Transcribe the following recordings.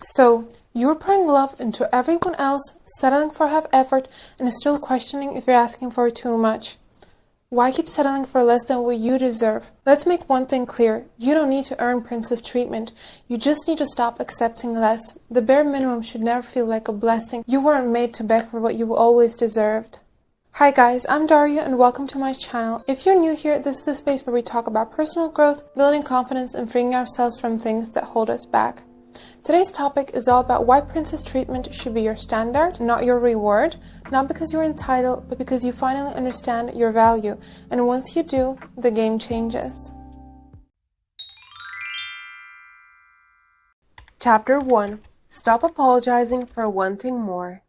So, you're pouring love into everyone else, settling for half effort, and still questioning if you're asking for too much. Why keep settling for less than what you deserve? Let's make one thing clear. You don't need to earn princess treatment. You just need to stop accepting less. The bare minimum should never feel like a blessing. You weren't made to beg for what you always deserved. Hi guys, I'm Daria and welcome to my channel. If you're new here, this is the space where we talk about personal growth, building confidence, and freeing ourselves from things that hold us back. Today's topic is all about why princess treatment should be your standard, not your reward, not because you're entitled, but because you finally understand your value. And once you do, the game changes. Chapter 1. Stop apologizing for wanting more.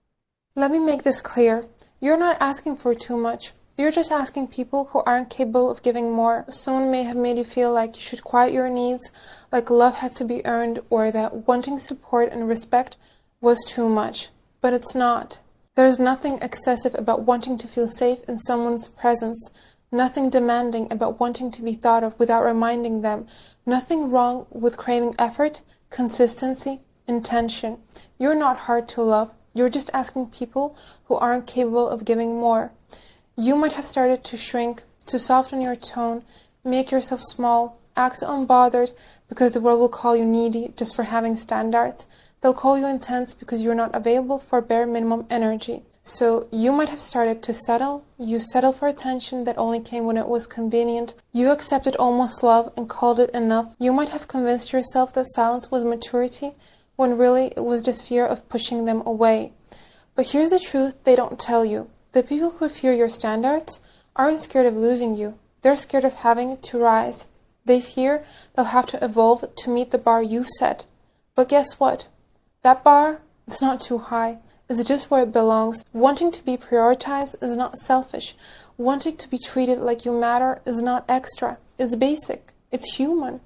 Let me make this clear. You're not asking for too much. You're just asking people who aren't capable of giving more. Someone may have made you feel like you should quiet your needs, like love had to be earned, or that wanting support and respect was too much. But it's not. There's nothing excessive about wanting to feel safe in someone's presence, nothing demanding about wanting to be thought of without reminding them, nothing wrong with craving effort, consistency, intention. You're not hard to love. You're just asking people who aren't capable of giving more. You might have started to shrink, to soften your tone, make yourself small, act unbothered because the world will call you needy just for having standards. They'll call you intense because you're not available for bare minimum energy. So you might have started to settle. You settled for attention that only came when it was convenient. You accepted almost love and called it enough. You might have convinced yourself that silence was maturity when really it was just fear of pushing them away. But here's the truth they don't tell you. The people who fear your standards aren't scared of losing you. They're scared of having to rise. They fear they'll have to evolve to meet the bar you've set. But guess what? That bar is not too high. It's just where it belongs. Wanting to be prioritized is not selfish. Wanting to be treated like you matter is not extra. It's basic. It's human.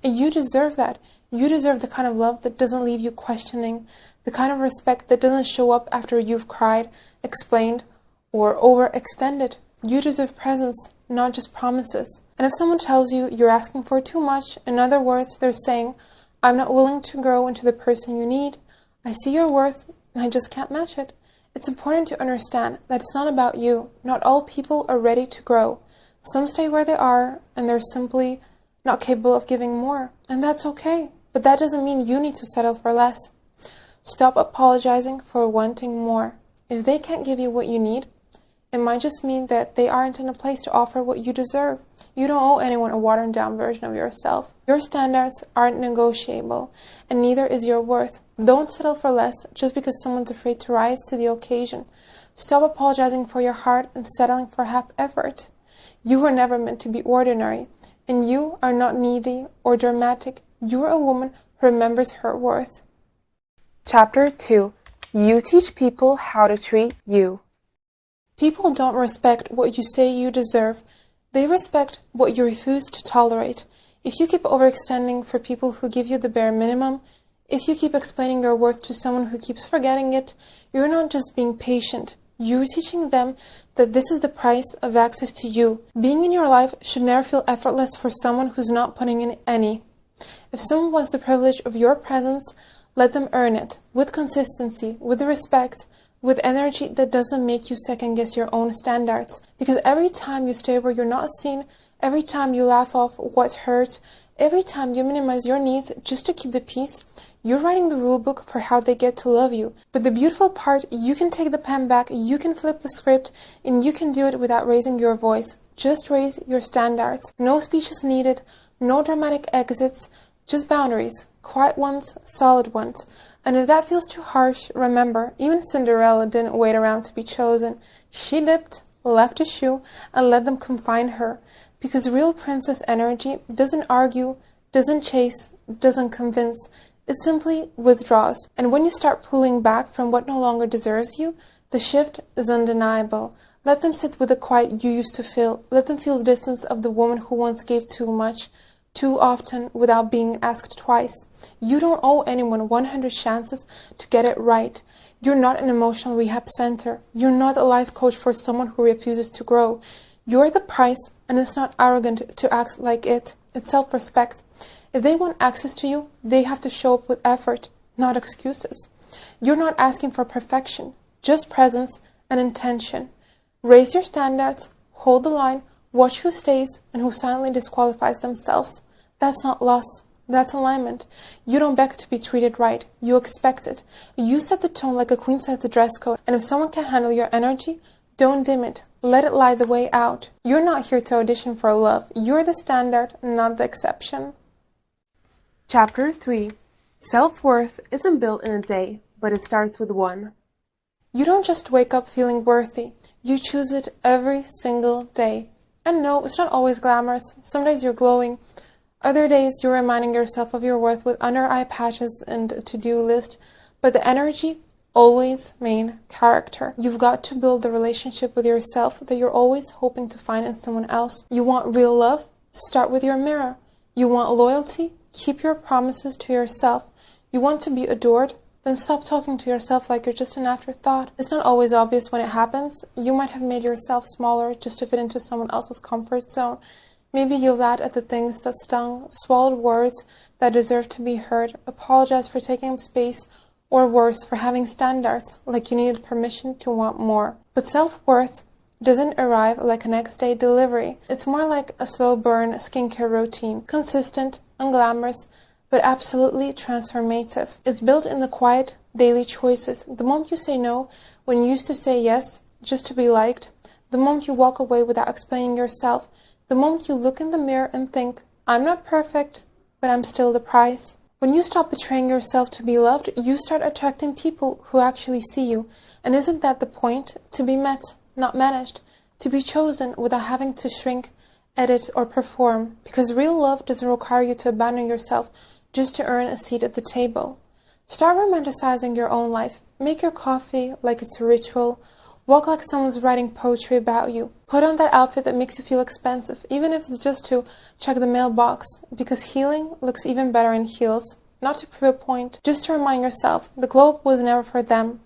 And you deserve that. You deserve the kind of love that doesn't leave you questioning, the kind of respect that doesn't show up after you've cried, explained, or overextended. You deserve presence, not just promises. And if someone tells you you're asking for too much, in other words, they're saying, I'm not willing to grow into the person you need. I see your worth, I just can't match it. It's important to understand that it's not about you. Not all people are ready to grow. Some stay where they are, and they're simply not capable of giving more. And that's okay. But that doesn't mean you need to settle for less. Stop apologizing for wanting more. If they can't give you what you need, it might just mean that they aren't in a place to offer what you deserve. You don't owe anyone a watered down version of yourself. Your standards aren't negotiable, and neither is your worth. Don't settle for less just because someone's afraid to rise to the occasion. Stop apologizing for your heart and settling for half effort. You were never meant to be ordinary, and you are not needy or dramatic. You're a woman who remembers her worth. Chapter 2. You teach people how to treat you. People don't respect what you say you deserve. They respect what you refuse to tolerate. If you keep overextending for people who give you the bare minimum, if you keep explaining your worth to someone who keeps forgetting it, you're not just being patient. You're teaching them that this is the price of access to you. Being in your life should never feel effortless for someone who's not putting in any. If someone wants the privilege of your presence, let them earn it, with consistency, with respect, with energy that doesn't make you second-guess your own standards. Because every time you stay where you're not seen, every time you laugh off what hurt, every time you minimize your needs just to keep the peace, you're writing the rule book for how they get to love you. But the beautiful part, you can take the pen back, you can flip the script, and you can do it without raising your voice. Just raise your standards. No speeches needed, no dramatic exits, just boundaries. Quiet ones, solid ones. And if that feels too harsh, remember, even Cinderella didn't wait around to be chosen. She dipped, left a shoe, and let them confine her. Because real princess energy doesn't argue, doesn't chase, doesn't convince. It simply withdraws. And when you start pulling back from what no longer deserves you, the shift is undeniable. Let them sit with the quiet you used to feel. Let them feel the distance of the woman who once gave too much, too often, without being asked twice. You don't owe anyone 100 chances to get it right. You're not an emotional rehab center. You're not a life coach for someone who refuses to grow. You're the price, and it's not arrogant to act like it. It's self-respect. If they want access to you, they have to show up with effort. not excuses. You're not asking for perfection, just presence and intention. Raise your standards, hold the line, watch who stays and who silently disqualifies themselves. That's not loss. That's alignment. You don't beg to be treated right. You expect it. You set the tone like a queen sets the dress code. And if someone can't handle your energy, don't dim it. Let it lie the way out. You're not here to audition for love. You're the standard, not the exception. Chapter 3. Self-worth isn't built in a day, but it starts with one. You don't just wake up feeling worthy. You choose it every single day. And no, it's not always glamorous. Some days you're glowing. Other days, you're reminding yourself of your worth with under-eye patches and a to-do list, but the energy, always main character. You've got to build the relationship with yourself that you're always hoping to find in someone else. You want real love? Start with your mirror. You want loyalty? Keep your promises to yourself. You want to be adored? Then stop talking to yourself like you're just an afterthought. It's not always obvious when it happens. You might have made yourself smaller just to fit into someone else's comfort zone. Maybe you laughed at the things that stung, swallowed words that deserve to be heard, apologized for taking up space, or worse, for having standards, like you needed permission to want more. But self-worth doesn't arrive like a next-day delivery. It's more like a slow burn skincare routine, consistent, unglamorous, but absolutely transformative. It's built in the quiet, daily choices. The moment you say no, when you used to say yes, just to be liked, the moment you walk away without explaining yourself, the moment you look in the mirror and think, I'm not perfect, but I'm still the prize. When you stop betraying yourself to be loved, you start attracting people who actually see you. And isn't that the point? To be met, not managed. To be chosen without having to shrink, edit, or perform. Because real love doesn't require you to abandon yourself just to earn a seat at the table. Start romanticizing your own life. Make your coffee like it's a ritual. Walk like someone's writing poetry about you. Put on that outfit that makes you feel expensive, even if it's just to check the mailbox, because healing looks even better in heels. Not to prove a point, just to remind yourself the globe was never for them.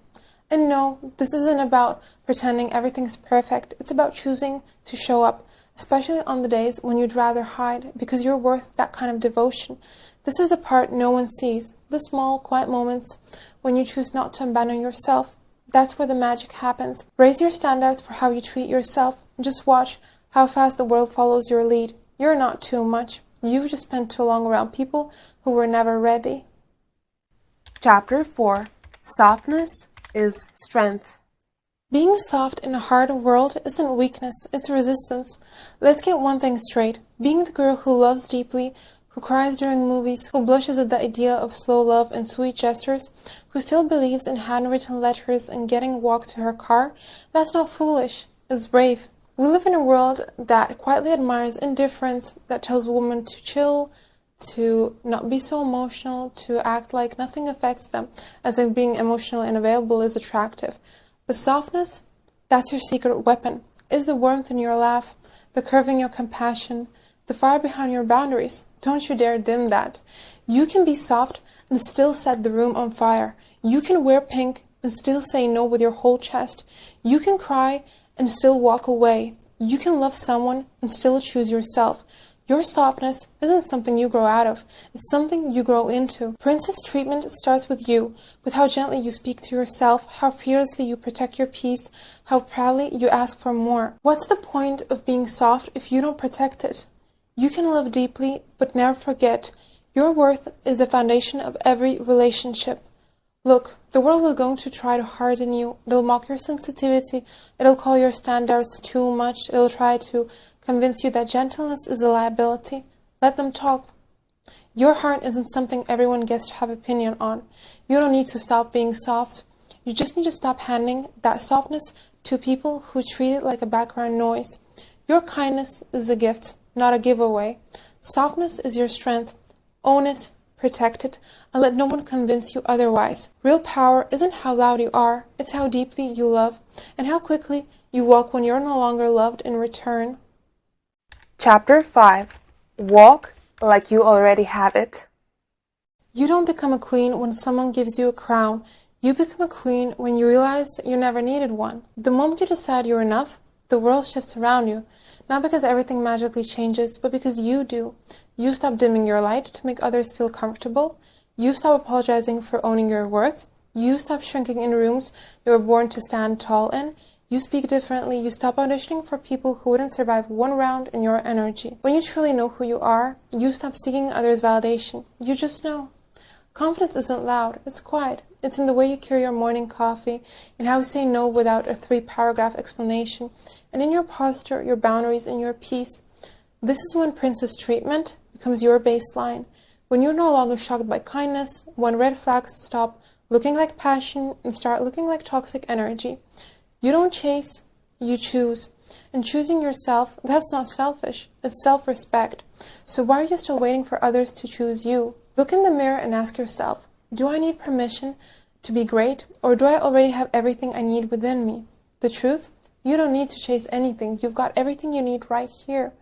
And no, this isn't about pretending everything's perfect. It's about choosing to show up, especially on the days when you'd rather hide, because you're worth that kind of devotion. This is the part no one sees, the small, quiet moments when you choose not to abandon yourself. That's where the magic happens. Raise your standards for how you treat yourself. Just watch how fast the world follows your lead. You're not too much. You've just spent too long around people who were never ready. Chapter 4. Softness is strength. Being soft in a hard world isn't weakness, it's resistance. Let's get one thing straight. Being the girl who loves deeply, who cries during movies, who blushes at the idea of slow love and sweet gestures, who still believes in handwritten letters and getting a walk to her car, that's not foolish, it's brave. We live in a world that quietly admires indifference, that tells women to chill, to not be so emotional, to act like nothing affects them, as if being emotional and available is attractive. But softness, that's your secret weapon. It's the warmth in your laugh, the curve in your compassion, the fire behind your boundaries. Don't you dare dim that. You can be soft and still set the room on fire. You can wear pink and still say no with your whole chest. You can cry and still walk away. You can love someone and still choose yourself. Your softness isn't something you grow out of. It's something you grow into. Princess treatment starts with you, with how gently you speak to yourself, how fearlessly you protect your peace, how proudly you ask for more. What's the point of being soft if you don't protect it? You can love deeply, but never forget, your worth is the foundation of every relationship. Look, the world is going to try to harden you. It'll mock your sensitivity. It'll call your standards too much. It'll try to convince you that gentleness is a liability. Let them talk. Your heart isn't something everyone gets to have opinion on. You don't need to stop being soft. You just need to stop handing that softness to people who treat it like a background noise. Your kindness is a gift, not a giveaway. Softness is your strength. Own it, protect it, and let no one convince you otherwise. Real power isn't how loud you are, it's how deeply you love, and how quickly you walk when you're no longer loved in return. Chapter 5. Walk like you already have it. You don't become a queen when someone gives you a crown. You become a queen when you realize you never needed one. The moment you decide you're enough, the world shifts around you. Not because everything magically changes, but because you do. You stop dimming your light to make others feel comfortable. You stop apologizing for owning your worth. You stop shrinking in rooms you were born to stand tall in. You speak differently. You stop auditioning for people who wouldn't survive one round in your energy. When you truly know who you are, you stop seeking others' validation. You just know. Confidence isn't loud, it's quiet. It's in the way you carry your morning coffee, in how you say no without a 3-paragraph explanation, and in your posture, your boundaries, and your peace. This is when princess treatment becomes your baseline, when you're no longer shocked by kindness, when red flags stop looking like passion and start looking like toxic energy. You don't chase, you choose. And choosing yourself, that's not selfish, it's self-respect. So why are you still waiting for others to choose you? Look in the mirror and ask yourself, do I need permission to be great, or do I already have everything I need within me? The truth? You don't need to chase anything. You've got everything you need right here.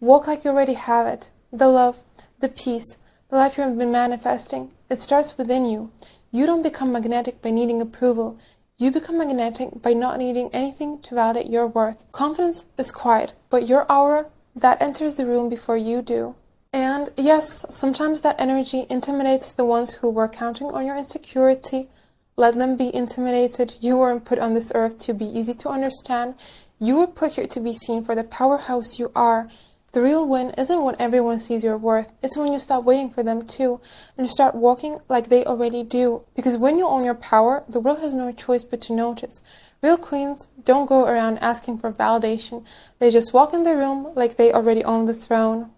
Walk like you already have it. The love, the peace, the life you have been manifesting. It starts within you. You don't become magnetic by needing approval. You become magnetic by not needing anything to validate your worth. Confidence is quiet, but your aura, that enters the room before you do. And yes, sometimes that energy intimidates the ones who were counting on your insecurity. Let them be intimidated. You weren't put on this earth to be easy to understand. You were put here to be seen for the powerhouse you are. The real win isn't when everyone sees your worth. It's when you stop waiting for them to, and you start walking like they already do. Because when you own your power, the world has no choice but to notice. Real queens don't go around asking for validation. They just walk in the room like they already own the throne.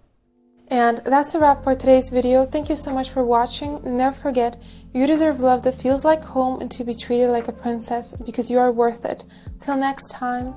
And that's a wrap for today's video. Thank you so much for watching. Never forget, you deserve love that feels like home and to be treated like a princess because you are worth it. Till next time.